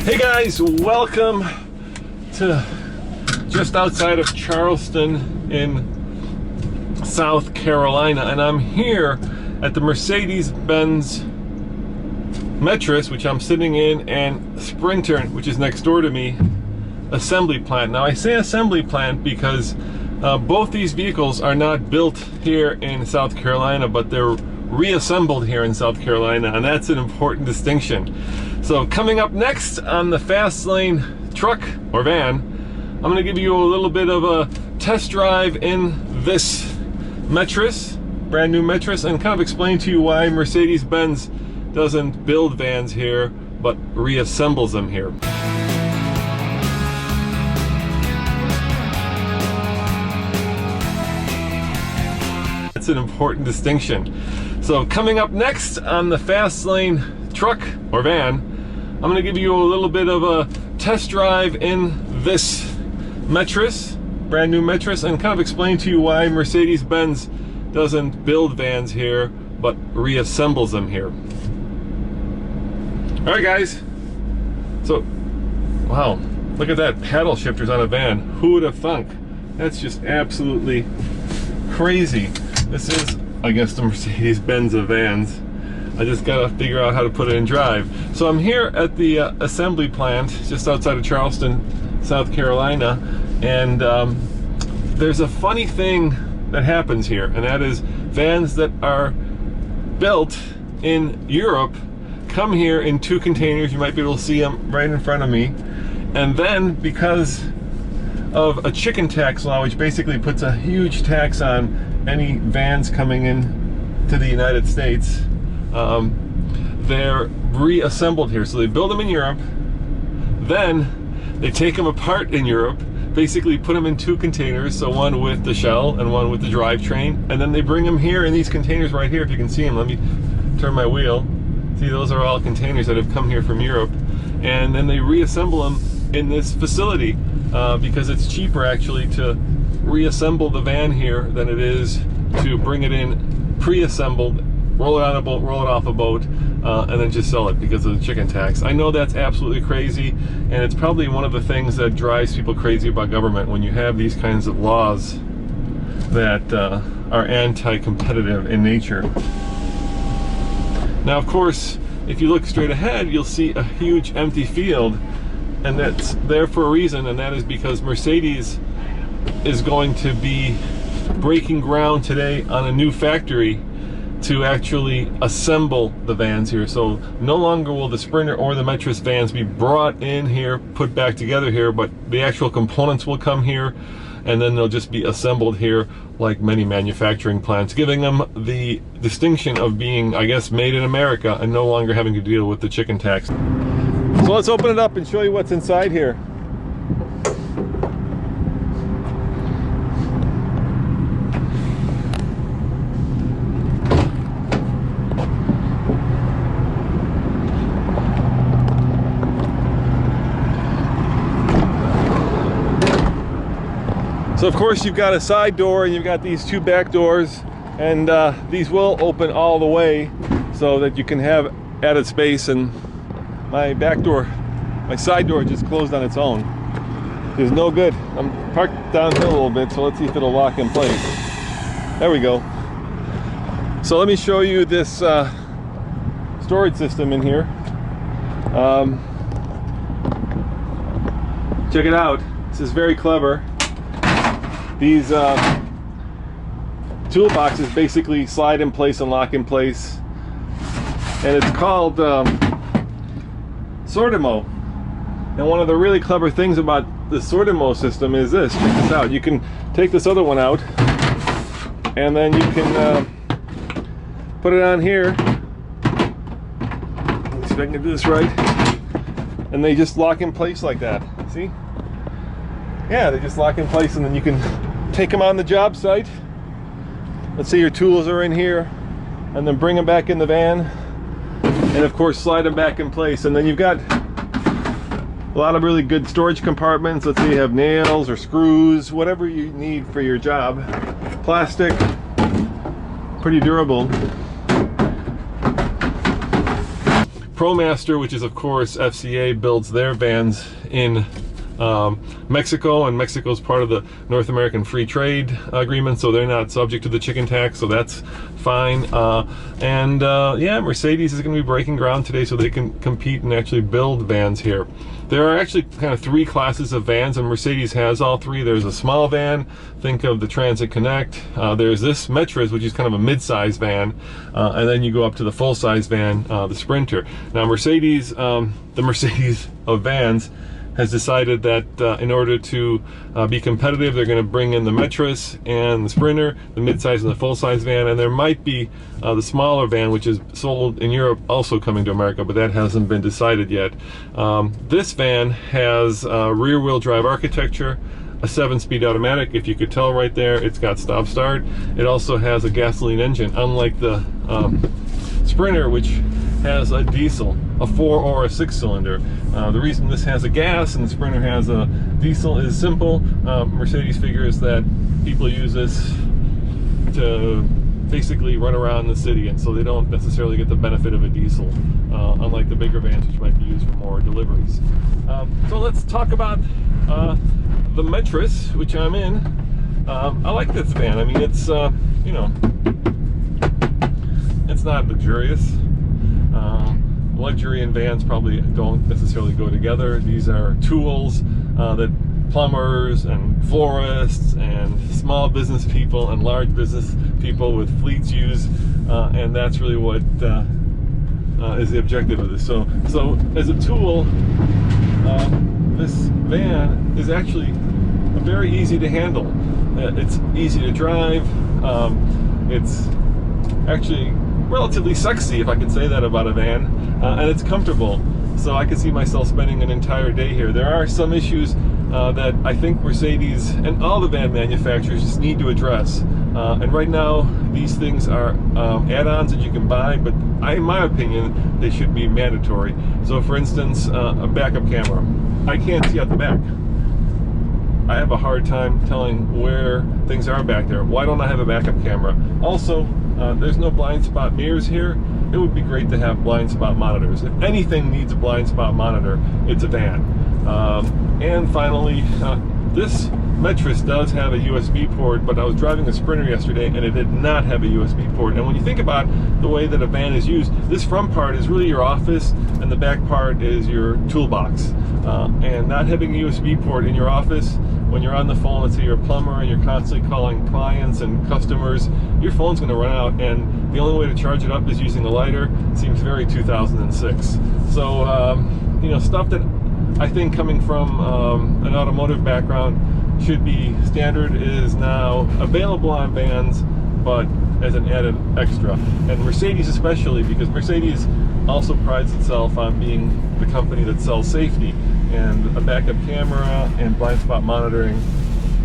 Hey guys, welcome to just outside of Charleston in South Carolina, and I'm here at the Mercedes-Benz Metris, which I'm sitting in, and Sprinter, which is next door to me, assembly plant. Now I say assembly plant because both these vehicles are not built here in South Carolina, but they're reassembled here in South Carolina, and that's an important distinction. So coming up next on the Fast Lane truck or van, I'm going to give you a little bit of a test drive in this Metris, brand new Metris, and kind of explain to you why Mercedes-Benz doesn't build vans here but reassembles them here. That's an important distinction. So coming up next on the Fast Lane truck or van, I'm going to give you a little bit of a test drive in this Metris, brand new Metris, and kind of explain to you why Mercedes-Benz doesn't build vans here but reassembles them here. All right guys, so wow, look at that, paddle shifters on a van. Who would have thunk? That's just absolutely crazy. This is, I guess, the Mercedes-Benz of vans. I just gotta figure out how to put it in drive. So I'm here at the assembly plant just outside of Charleston, South Carolina, and there's a funny thing that happens here, and that is vans that are built in Europe come here in two containers. You might be able to see them right in front of me, and then because of a chicken tax law, which basically puts a huge tax on any vans coming in to the United States, they're reassembled here. So they build them in Europe, then they take them apart in Europe, basically put them in two containers, so one with the shell and one with the drivetrain, and then they bring them here in these containers right here. If you can see them, let me turn my wheel. See, those are all containers that have come here from Europe, and then they reassemble them in this facility because it's cheaper actually to reassemble the van here than it is to bring it in pre-assembled, roll it on a boat, roll it off a boat, and then just sell it because of the chicken tax. I know that's absolutely crazy, and it's probably one of the things that drives people crazy about government when you have these kinds of laws that are anti-competitive in nature. Now, of course, if you look straight ahead, you'll see a huge empty field, and that's there for a reason, and that is because Mercedes is going to be breaking ground today on a new factory to actually assemble the vans here. So no longer will the Sprinter or the Metris vans be brought in here, put back together here, but the actual components will come here, and then they'll just be assembled here like many manufacturing plants, giving them the distinction of being, I guess, made in America and no longer having to deal with the chicken tax. So let's open it up and show you what's inside here. So of course you've got a side door and you've got these two back doors, and these will open all the way so that you can have added space, and my back door, my side door just closed on its own. It's no good. I'm parked downhill a little bit, so let's see if it'll lock in place. There we go. So let me show you this storage system in here. Check it out. This is very clever. These toolboxes basically slide in place and lock in place, and it's called Sortimo. And one of the really clever things about the Sortimo system is this. Check this out. You can take this other one out, and then you can put it on here. Let's see if I can do this right. And they just lock in place like that. See? Yeah, they just lock in place, and then you can take them on the job site. Let's say your tools are in here, and then bring them back in the van, and of course slide them back in place. And then you've got a lot of really good storage compartments. Let's say you have nails or screws, whatever you need for your job. Plastic, pretty durable. ProMaster, which is of course FCA, builds their vans in Mexico, and Mexico is part of the North American Free Trade Agreement, so they're not subject to the chicken tax, so that's fine. Yeah, Mercedes is going to be breaking ground today so they can compete and actually build vans here. There are actually kind of three classes of vans, and Mercedes has all three. There's a small van, think of the Transit Connect. There's this Metris, which is kind of a mid-size van, and then you go up to the full-size van, the Sprinter. Now Mercedes, the Mercedes of vans, has decided that in order to be competitive, they're going to bring in the Metris and the Sprinter, the mid-size and the full-size van, and there might be the smaller van, which is sold in Europe, also coming to America, but that hasn't been decided yet. This van has rear-wheel drive architecture, a 7-speed automatic. If you could tell right there, it's got stop-start. It also has a gasoline engine, unlike the Sprinter, which has a diesel, a 4 or a 6-cylinder. The reason this has a gas and the Sprinter has a diesel is simple. Mercedes figures that people use this to basically run around the city, and so they don't necessarily get the benefit of a diesel, unlike the bigger vans, which might be used for more deliveries. So let's talk about the Metris, which I'm in. I like this van. I mean, it's you know, it's not luxurious. Luxury and vans probably don't necessarily go together. These are tools that plumbers and florists and small business people and large business people with fleets use, and that's really what is the objective of this. So as a tool, this van is actually very easy to handle. It's easy to drive. It's actually relatively sexy, if I can say that about a van, and it's comfortable. So I could see myself spending an entire day here. There are some issues that I think Mercedes and all the van manufacturers just need to address. And right now, these things are add-ons that you can buy, but in my opinion, they should be mandatory. So for instance, a backup camera. I can't see out the back. I have a hard time telling where things are back there. Why don't I have a backup camera? Also, there's no blind spot mirrors here. It would be great to have blind spot monitors. If anything needs a blind spot monitor, it's a van. And finally, this Metris does have a USB port, but I was driving a Sprinter yesterday and it did not have a USB port. And when you think about the way that a van is used, this front part is really your office and the back part is your toolbox. And not having a USB port in your office, when you're on the phone, let's say you're a plumber and you're constantly calling clients and customers, your phone's going to run out, and the only way to charge it up is using a lighter. Seems very 2006. So, you know, stuff that I think coming from an automotive background should be standard is now available on vans, but as an added extra. And Mercedes especially, because Mercedes also prides itself on being the company that sells safety, and a backup camera and blind spot monitoring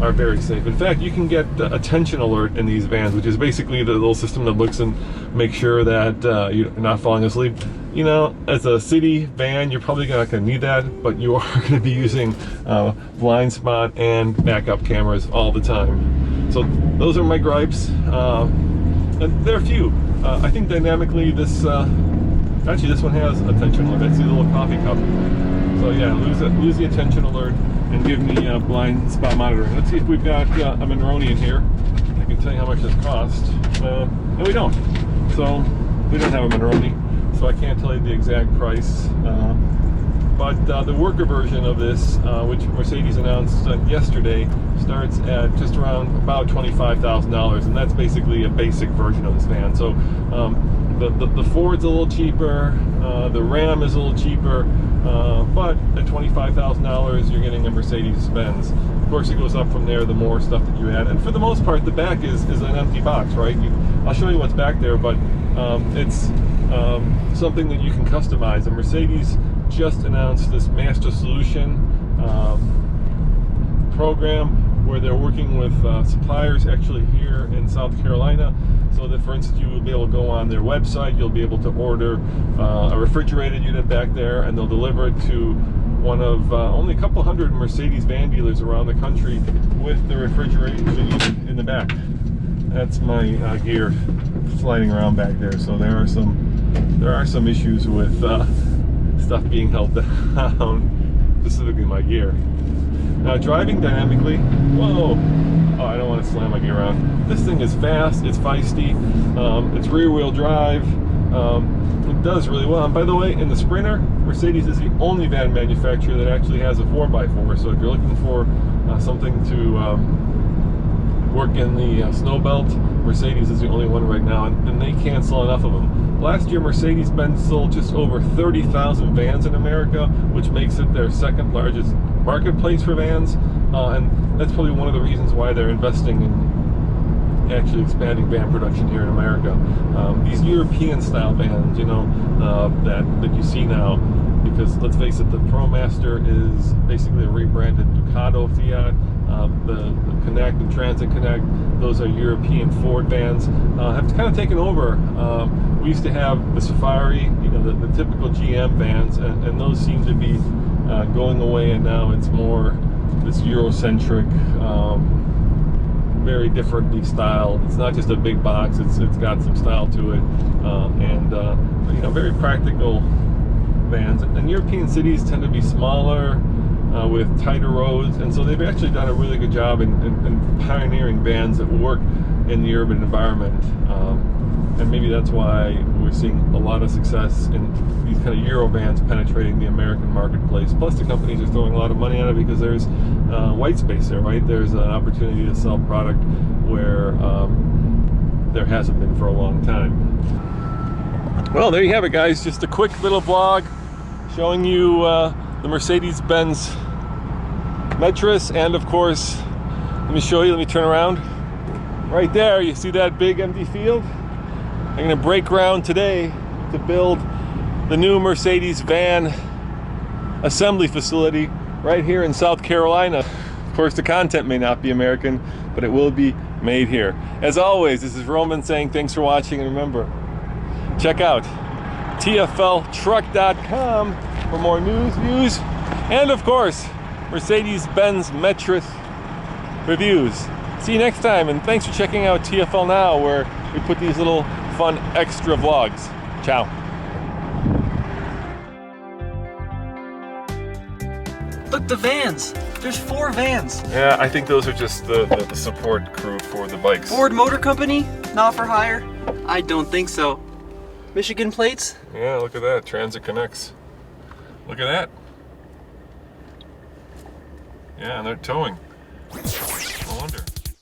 are very safe. In fact, you can get attention alert in these vans, which is basically the little system that looks and makes sure that you're not falling asleep. You know, as a city van, you're probably not going to need that, but you are going to be using blind spot and backup cameras all the time. So those are my gripes, and there are a few. I think dynamically this, actually this one has attention alert. That's the little coffee cup. So yeah, lose the attention alert and give me blind spot monitoring. Let's see if we've got a Monroney in here. I can tell you how much this cost. And we don't. So we don't have a Monroney, so I can't tell you the exact price. But the worker version of this, which Mercedes announced yesterday, starts at just around about $25,000, and that's basically a basic version of this van. So the Ford's a little cheaper, the Ram is a little cheaper, but at $25,000 you're getting a Mercedes-Benz. Of course, it goes up from there the more stuff that you add, and for the most part the back is an empty box, right? I'll show you what's back there, but it's something that you can customize. And Mercedes just announced this Master Solution program where they're working with suppliers actually here in South Carolina, so that, for instance, you will be able to go on their website, you'll be able to order a refrigerated unit back there, and they'll deliver it to one of only a couple hundred Mercedes van dealers around the country with the refrigerated unit in the back. That's my gear sliding around back there. So there are some issues with stuff being held down, specifically my gear. Now driving dynamically, whoa, oh, I don't want to slam my gear around. This thing is fast, it's feisty, it's rear wheel drive, it does really well. And by the way, in the Sprinter, Mercedes is the only van manufacturer that actually has a 4x4, so if you're looking for something to work in the snow belt, Mercedes is the only one right now, and they can't sell enough of them. Last year, Mercedes-Benz sold just over 30,000 vans in America, which makes it their second largest marketplace for vans, and that's probably one of the reasons why they're investing in actually expanding van production here in America. These European-style vans, you know, that you see now, because let's face it, the ProMaster is basically a rebranded Ducato Fiat. The Connect and Transit Connect, those are European Ford vans, have kind of taken over. We used to have the Safari, you know, the typical GM vans, and those seem to be going away, and now it's more this Eurocentric, very differently styled. It's not just a big box, it's got some style to it, and you know, very practical vans. And European cities tend to be smaller, with tighter roads, and so they've actually done a really good job in pioneering vans that work in the urban environment, and maybe that's why we're seeing a lot of success in these kind of Euro vans penetrating the American marketplace. Plus the companies are throwing a lot of money at it because there's white space there, right? There's an opportunity to sell product where there hasn't been for a long time. Well, there you have it, guys. Just a quick little vlog showing you the Mercedes-Benz Metris, and of course, let me show you, let me turn around. Right there, you see that big empty field? I'm gonna break ground today to build the new Mercedes van assembly facility right here in South Carolina. Of course, the content may not be American, but it will be made here. As always, this is Roman saying thanks for watching, and remember, check out tfltruck.com for more news, views, and of course, Mercedes-Benz Metris reviews. See you next time, and thanks for checking out TFL Now, where we put these little fun extra vlogs. Ciao. Look, the vans. There's 4 vans. Yeah, I think those are just the support crew for the bikes. Ford Motor Company? Not for hire? I don't think so. Michigan plates? Yeah, look at that. Transit Connects. Look at that. Yeah, and they're towing. No wonder.